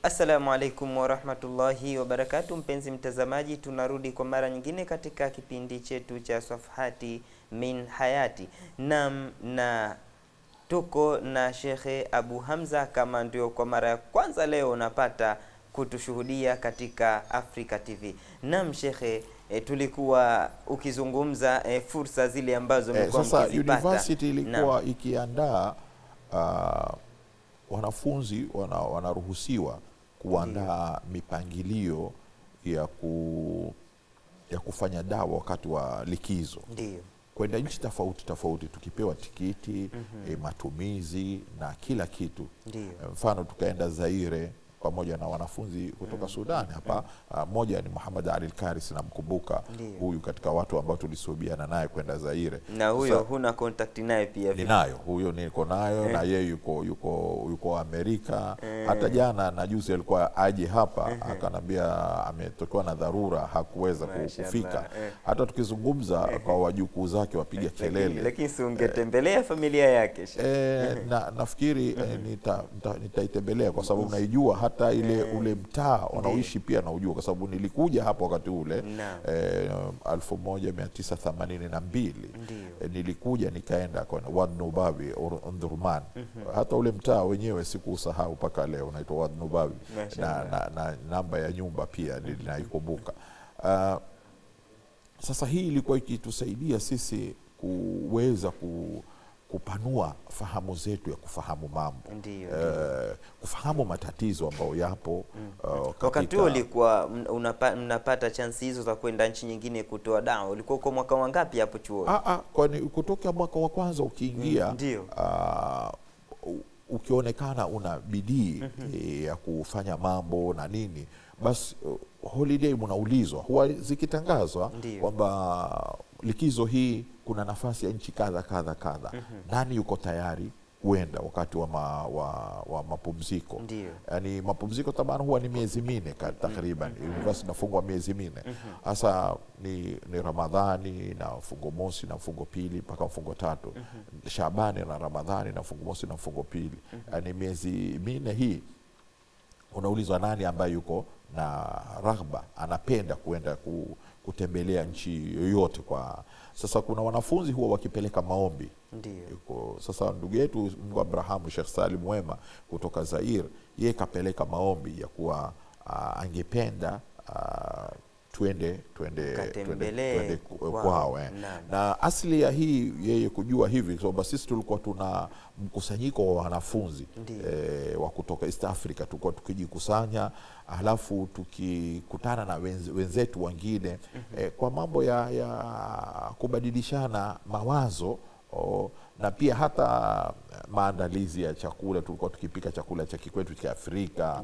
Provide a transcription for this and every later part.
Assalamu alaikum wa rahmatullahi wa barakatuh. Mpenzi mtazamaji, tunarudi kwa mara nyingine katika kipindi chetu cha Safhati min Hayati. Na tuko na Shekhe Abu Hamza, kama ndio kwa mara ya kwanza leo unapata kutushuhudia katika Africa TV. Shekhe, tulikuwa ukizungumza fursa zile ambazo mlikuwa sasa mkizipata. University ilikuwa ikiandaa wanafunzi wanaruhusiwa kuandaa mipangilio ya kufanya dawa wakati wa likizo. Ndio. Kwenda nchi tofauti tukipewa tikiti, matumizi na kila kitu. Ndio. Mfano tukaenda Zaire pamoja na wanafunzi kutoka Sudan hapa. Mmoja ni Muhammad Ali Al-Karis, namkumbuka huyu katika watu ambao tulisuhubiana naye kwenda Zaire. Na huyo huna contact naye pia? Ninayo, huyo niko nayo na yeye yuko Amerika. Hata jana na juzi alikuwa aje hapa, akanambia ametokewa na dharura, hakuweza kufika. Hata tukizungumza kwa wajukuu zake wapiga kelele. Lakini si ungetembelea familia yake? Nafikiri nitaitembelea kwa sababu naijua hata ule mtaa wanaoishi pia naujua, kwa sababu nilikuja hapo wakati ule 1982. Nilikuja nikaenda kwa Wad Nubawi Omdurman. Hata ule mtaa wenyewe sikusahau mpaka leo, unaitwa Wad Nubawi na namba ya nyumba pia ninaikumbuka. Sasa hii ilikuwa ikitusaidia sisi kuweza kupanua fahamu zetu ya kufahamu mambo. Kufahamu matatizo ambayo yapo. Wakati huo ulikuwa mnapata chance hizo za kwenda nchi nyingine kutoa dawa? Ulikuwa kwa mwaka wangapi hapo chuo? Kwani kutoka mwaka wa kwanza ukiingia, ukionekana una bidii ya kufanya mambo na nini, basi holiday mnaulizwa, huwa zikitangazwa kwamba likizo hii kuna nafasi ya nchi kadha. Nani yuko tayari kuenda wakati wa mapumziko? Yani mapumziko tabana huwa ni miezi 4 takriban. University nafungwa miezi 4. Hasa ni Ramadhani na mfungo mosi na mfungo pili mpaka mfungo 3. Shabani na Ramadhani na mfungo mosi na mfungo pili. Yani miezi 4 hii unaulizwa nani ambaye yuko na raghba, anapenda kuenda kutembelea nchi yoyote. Kwa sasa kuna wanafunzi huwa wakipeleka maombi. Sasa ndugu yetu Mungu Abrahamu Sheikh Salim Wema kutoka Zaire, yeye kapeleka maombi ya kuwa angependa tuende kwao. Na asili ya hii yeye kujua hivi, so sisi tulikuwa tuna mkusanyiko wa wanafunzi wa kutoka East Africa, tulikuwa tukijikusanya, halafu tukikutana na wenzetu wengine kwa mambo ya kubadilishana mawazo. Na pia hata maandalizi ya chakula, tulikuwa tukipika chakula cha kikwetu cha Afrika.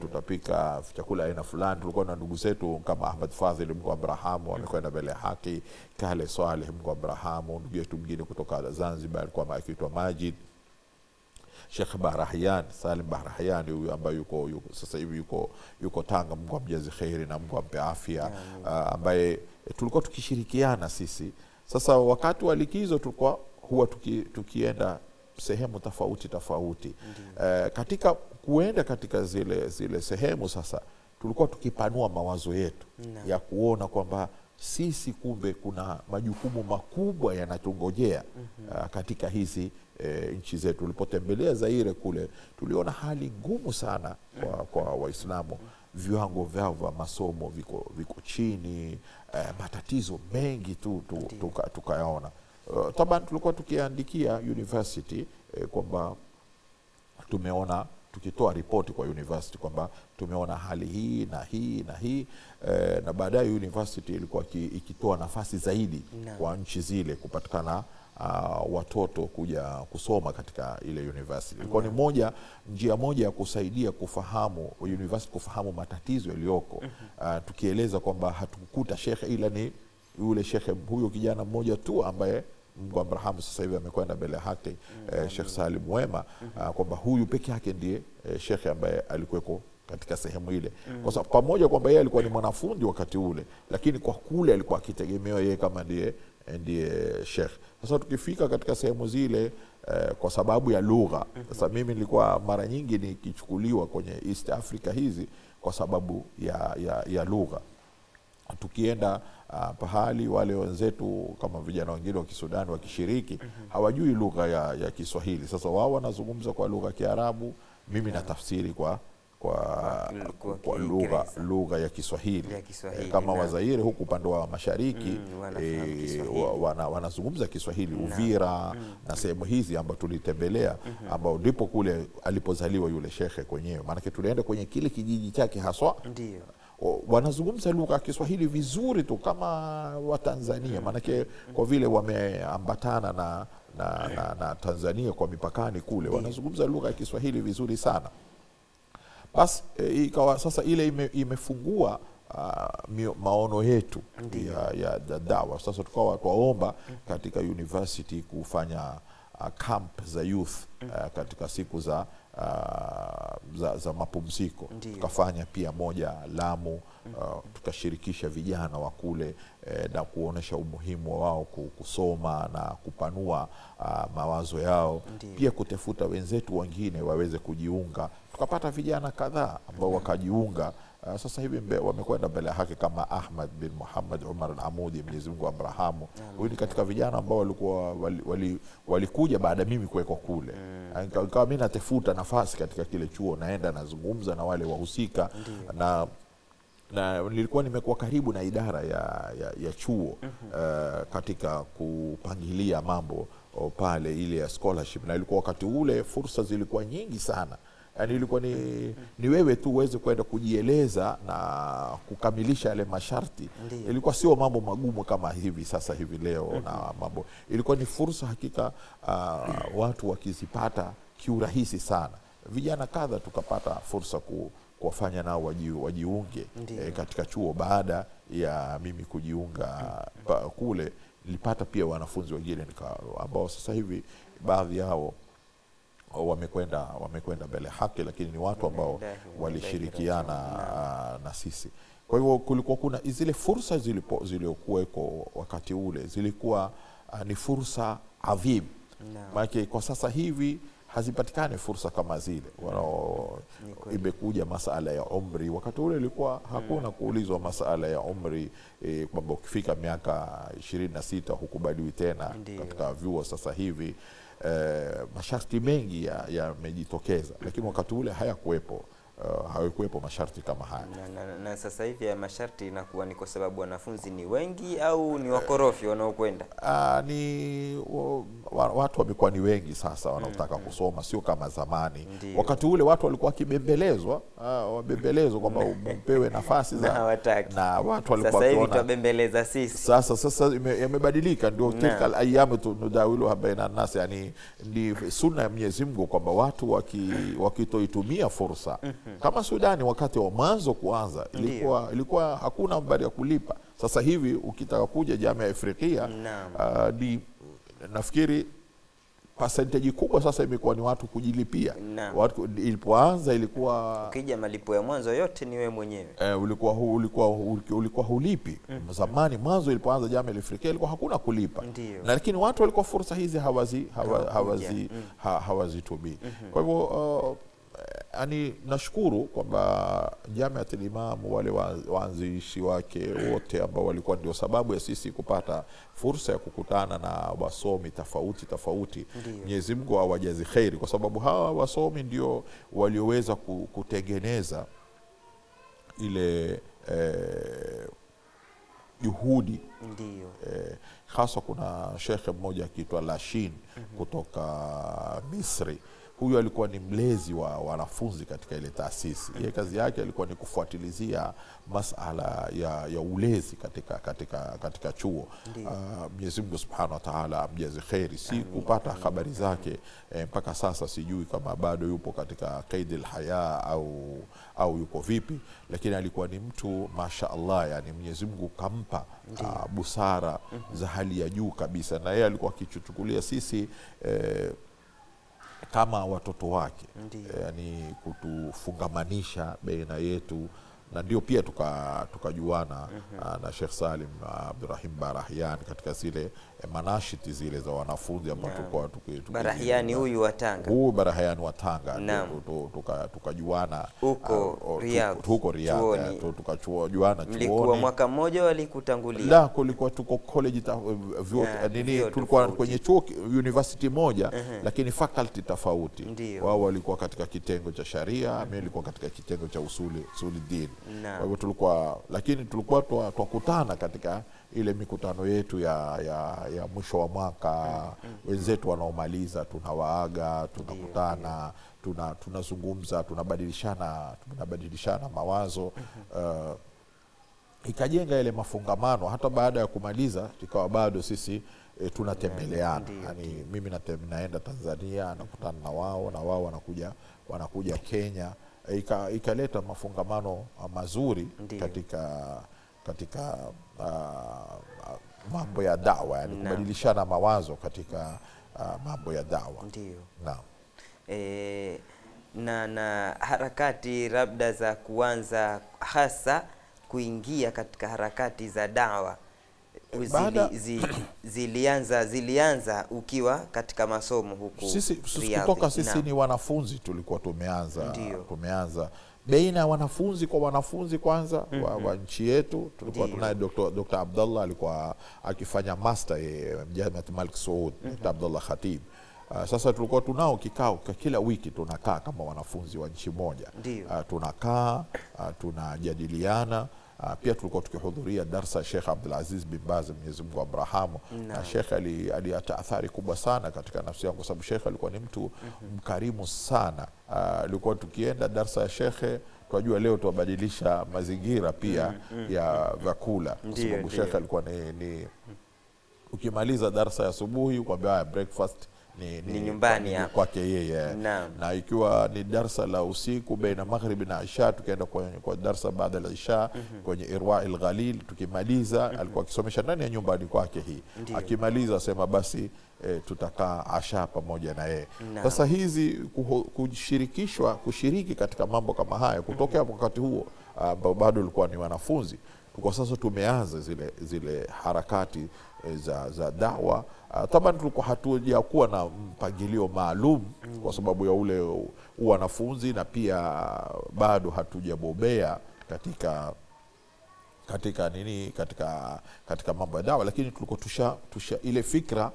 Tutapika chakula aina fulani. Tulikuwa na ndugu zetu kama Ahmad Fadhil Mungu Abrahamu amekwenda mbele haki, Kale Saleh Mungu Abrahamu, ndugu yetu mwingine kutoka Zanzibar alikuwa akiitwa Majid, Sheikh Bahrahian Salim Bahrahian, huyu ambaye yuko sasa hivi yuko Tanga, Mungu amjaze khairi na Mungu ampe afya, ambaye tulikuwa tukishirikiana sisi. Sasa wakati wa likizo tulikuwa huwa tukienda sehemu tofauti. Katika kuenda katika zile sehemu, sasa tulikuwa tukipanua mawazo yetu ya kuona kwamba sisi kumbe kuna majukumu makubwa yanatungojea katika hizi nchi zetu. Tulipotembelea Zaire kule, tuliona hali ngumu sana kwa Waislamu. Viwango vyao vya masomo viko chini, matatizo mengi tukayaona. Taban tulikuwa tukiandikia university kwamba tumeona, tukitoa ripoti kwa university kwamba tumeona hali hii na hii na hii, na baadaye university ilikuwa ikitoa nafasi zaidi kwa nchi zile kupatikana watoto kuja kusoma katika ile university. Ilikuwa ni njia moja ya kusaidia kufahamu university, kufahamu matatizo yaliyoko. Tukieleza kwamba hatukukuta shekhe, ila ni yule shekhe huyo kijana mmoja tu ambaye Mungu Abrahamu sasa hivi amekwenda mbele haki, Sheikh Salim Wema, kwamba huyu peke yake ndiye shekhe ambaye alikuweko katika sehemu ile, kwa sababu pamoja kwamba yeye alikuwa ni mwanafunzi wakati ule, lakini kwa kule alikuwa akitegemewa yeye kama ndiye sheikh. Sasa tukifika katika sehemu zile kwa sababu ya lugha, sasa mimi nilikuwa mara nyingi nikichukuliwa kwenye East Africa hizi kwa sababu ya lugha. Tukienda pahali wale wenzetu kama vijana wengine wa Kisudani wakishiriki hawajui lugha ya Kiswahili. Sasa wao wanazungumza kwa lugha ya Kiarabu, mimi na tafsiri kwa lugha ya Kiswahili. Kama Wazaire huku upande wa mashariki wanazungumza Kiswahili, Uvira na sehemu hizi ambapo tulitembelea, ambao ndipo kule alipozaliwa yule shekhe kwenyewe, maana tulienda kwenye kile kijiji chake haswa. Ndio wanazungumza lugha ya Kiswahili vizuri tu kama wa Tanzania, maana kwa vile wameambatana na Tanzania kwa mipakani kule, wanazungumza lugha ya Kiswahili vizuri sana. Basi ikawa sasa ile imefungua maono yetu ya dawa. Sasa tukawa tuwaomba katika university kufanya camp za youth katika siku za mapumziko. Tukafanya pia moja Lamu, tukashirikisha vijana wa kule na kuonesha umuhimu wao kusoma na kupanua mawazo yao. Pia kutafuta wenzetu wengine waweze kujiunga. Tukapata vijana kadhaa ambao wakajiunga. Sasa hivi wamekwenda mbele haki kama Ahmad bin Muhammad Umar al-Amudi, Mwenyezi Mungu amrahamu. Huyu ni katika vijana ambao walikuja baada mimi kuwekwa kule. Nikawa mimi natafuta nafasi katika kile chuo, naenda nazungumza na wale wahusika na nilikuwa nimekuwa karibu na idara ya chuo katika kupangilia mambo pale ile ya scholarship, na ilikuwa wakati ule fursa zilikuwa nyingi sana. Yani ilikuwa ni wewe tu uweze kwenda kujieleza na kukamilisha yale masharti. Ilikuwa sio mambo magumu kama hivi sasa hivi leo na mambo. Ilikuwa ni fursa hakika watu wakizipata kiurahisi sana. Vijana kadha tukapata fursa kuwafanya nao wajiunge katika chuo. Baada ya mimi kujiunga kule, nilipata pia wanafunzi wengine ambao sasa hivi baadhi yao wamekwenda mbele haki, lakini ni watu ambao walishirikiana na sisi. Kwa hivyo kulikuwa kuna zile fursa zilizokuweko wakati ule, zilikuwa ni fursa adhim. Maana kwa sasa hivi hazipatikani fursa kama zile. Imekuja masala ya umri, wakati ule ilikuwa hakuna kuulizwa masala ya umri, kwamba ukifika miaka 26 hukubaliwi tena katika vyuo. Sasa hivi masharti mengi yamejitokeza, lakini wakati ule hayakuwepo. Hayakuwepo masharti kama haya. Na sasa hivi ya masharti inakuwa ni kwa sababu wanafunzi ni wengi au ni wakorofi wanaokwenda? Watu wamekuwa ni wengi sasa wanaotaka kusoma, sio kama zamani. Wakati ule watu walikuwa kibembelezwa, kwamba mpewe nafasi na watu walikuwa sasa hivi tubembeleza sisi. Sasa yamebadilika, ndio tilka ayamu tudawilu baina nas, yani ni sunna ya Mwenyezi Mungu kwamba watu wakitoitumia fursa. Kama Sudani wakati wa mwanzo kuanza ilikuwa hakuna habari ya kulipa. Sasa hivi ukitaka kuja Jamia ya Afrika nafikiri percentage kubwa sasa imekuwa ni watu kujilipia. Watu ilipoanza ilikuwa ukija malipo ya mwanzo yote ni wewe mwenyewe. Ulikuwa hulipi. Zamani mwanzo ilipoanza Jamia ya Afrika ilikuwa hakuna kulipa. Lakini watu walikuwa fursa hizi hawazitumii. Kwa hivyo nashukuru kwamba Jamiatul Imam wale waanzishi wake wote ambao walikuwa ndio sababu ya sisi kupata fursa ya kukutana na wasomi tofauti. Mwenyezi Mungu awajazi khairi, kwa sababu hawa wasomi ndio walioweza kutengeneza ile juhudi. Hasa kuna shekhe mmoja akiitwa Lashin kutoka Misri. Huyu alikuwa ni mlezi wa wanafunzi katika ile taasisi. Yeye kazi yake alikuwa ni kufuatilizia masala ya ulezi katika chuo. Mwenyezi Mungu Subhanahu wa Ta'ala amjaze khairi. Si kupata habari zake mpaka sasa, sijui kama bado yupo katika qaidil haya au yuko vipi, lakini alikuwa ni mtu mashaallah, yani Mwenyezi Mungu kampa busara za hali ya juu kabisa, na yeye alikuwa akichukulia sisi kama watoto wake, Ndiyo. yani kutufungamanisha baina yetu, na ndio pia tukajuana na Sheikh Salim Abdurrahim Barahian katika zile manashiti zile za wanafunzi ambao tulikuwa Barahiani huyu wa Tanga, huyu Barahiani wa Tanga, tukajuana huko Riyadh, tukajuana chuoni. Mlikuwa mwaka mmoja walikutangulia? La, kulikuwa tuko college tulikuwa kwenye chuo university moja, lakini faculty tofauti. Wao walikuwa katika kitengo cha sharia, mimi nilikuwa katika kitengo cha usuli dini. Kwa hivyo tulikuwa twakutana katika ile mikutano yetu ya mwisho wa mwaka. Wenzetu wanaomaliza tunawaaga, tunakutana, tunazungumza, tunabadilishana mawazo. Ikajenga ile mafungamano. Hata baada ya kumaliza ikawa bado sisi tunatembeleana. Yani mimi naenda Tanzania, nakutana na wao, na wao wanakuja Kenya. Ikaleta mafungamano mazuri katika mambo ya dawa, yani kubadilishana mawazo katika mambo ya dawa. Ndiyo. Naam. Na harakati labda za kuanza hasa kuingia katika harakati za dawa zilianza ukiwa katika masomo huku sisi ni wanafunzi, tulikuwa tumeanza baina ya wanafunzi kwa wanafunzi kwanza wa nchi yetu. Tulikuwa tunaye Dr. Abdullah alikuwa akifanya master Jamiat Malik Saud, Dr. Abdullah Khatib. Sasa tulikuwa tunao kikao kila wiki, tunakaa kama wanafunzi wa nchi moja, tunakaa tunajadiliana. Pia tulikuwa tukihudhuria darsa Sheikh Abdul Aziz bin Baz, Mwenyezi Mungu amrahamu. Sheikh aliacha athari kubwa sana katika nafsi yangu, kwa sababu Sheikh alikuwa ni mtu mkarimu sana. Alikuwa tukienda darsa ya Sheikh tunajua leo tuwabadilisha mazingira pia ya vyakula, kwa sababu Sheikh alikuwa ni ukimaliza darsa ya asubuhi kwambia breakfast ni nyumbani kwake yeye. Na ikiwa ni darsa la usiku baina magharibi na isha, tukaenda kwa darsa baada ya isha kwenye Irwa al-Ghalil. Tukimaliza alikuwa akisomesha ndani ya nyumbani kwake hii. Akimaliza sema basi tutakaa asha pamoja na yeye. Sasa hizi kushiriki katika mambo kama haya kutokea wakati huo ambao bado ulikuwa ni wanafunzi. Kwa sasa tumeanza zile harakati za dawa. Taban tulikuwa hatujakuwa na mpangilio maalum kwa sababu ya ule wanafunzi, na pia bado hatujabobea katika mambo ya dawa, lakini tulikuwa ile fikra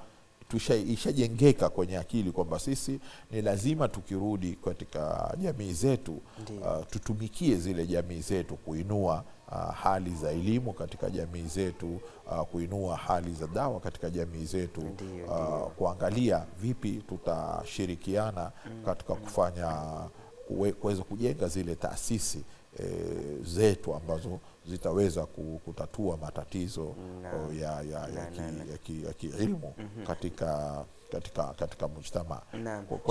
ishajengeka kwenye akili kwamba sisi ni lazima tukirudi katika jamii zetu tutumikie zile jamii zetu, kuinua hali za elimu katika jamii zetu, kuinua hali za dawa katika jamii zetu, kuangalia vipi tutashirikiana katika kuweza kujenga zile taasisi zetu ambazo zitaweza kutatua matatizo ya kiilmu katika mujtama.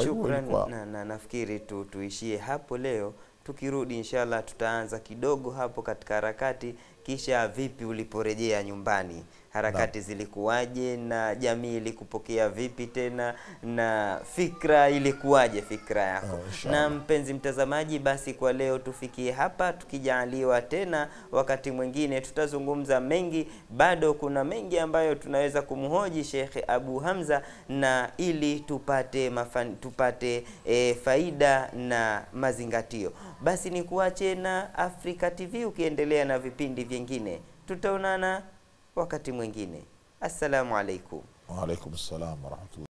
Shukran. Nafikiri tuishie hapo leo. Tukirudi inshallah tutaanza kidogo hapo katika harakati, kisha vipi uliporejea nyumbani, harakati zilikuwaje na jamii ilikupokea vipi tena, na fikra ilikuwaje, fikra yako. Na mpenzi mtazamaji, basi kwa leo tufikie hapa, tukijaaliwa tena wakati mwingine tutazungumza mengi. Bado kuna mengi ambayo tunaweza kumhoji Sheikh Abu Hamza, na ili tupate faida na mazingatio. Basi ni kuache na Africa TV ukiendelea na vipindi vingine. Tutaonana wakati mwingine. Assalamu alaikum. Wa alaikum assalam wa rahmatullah.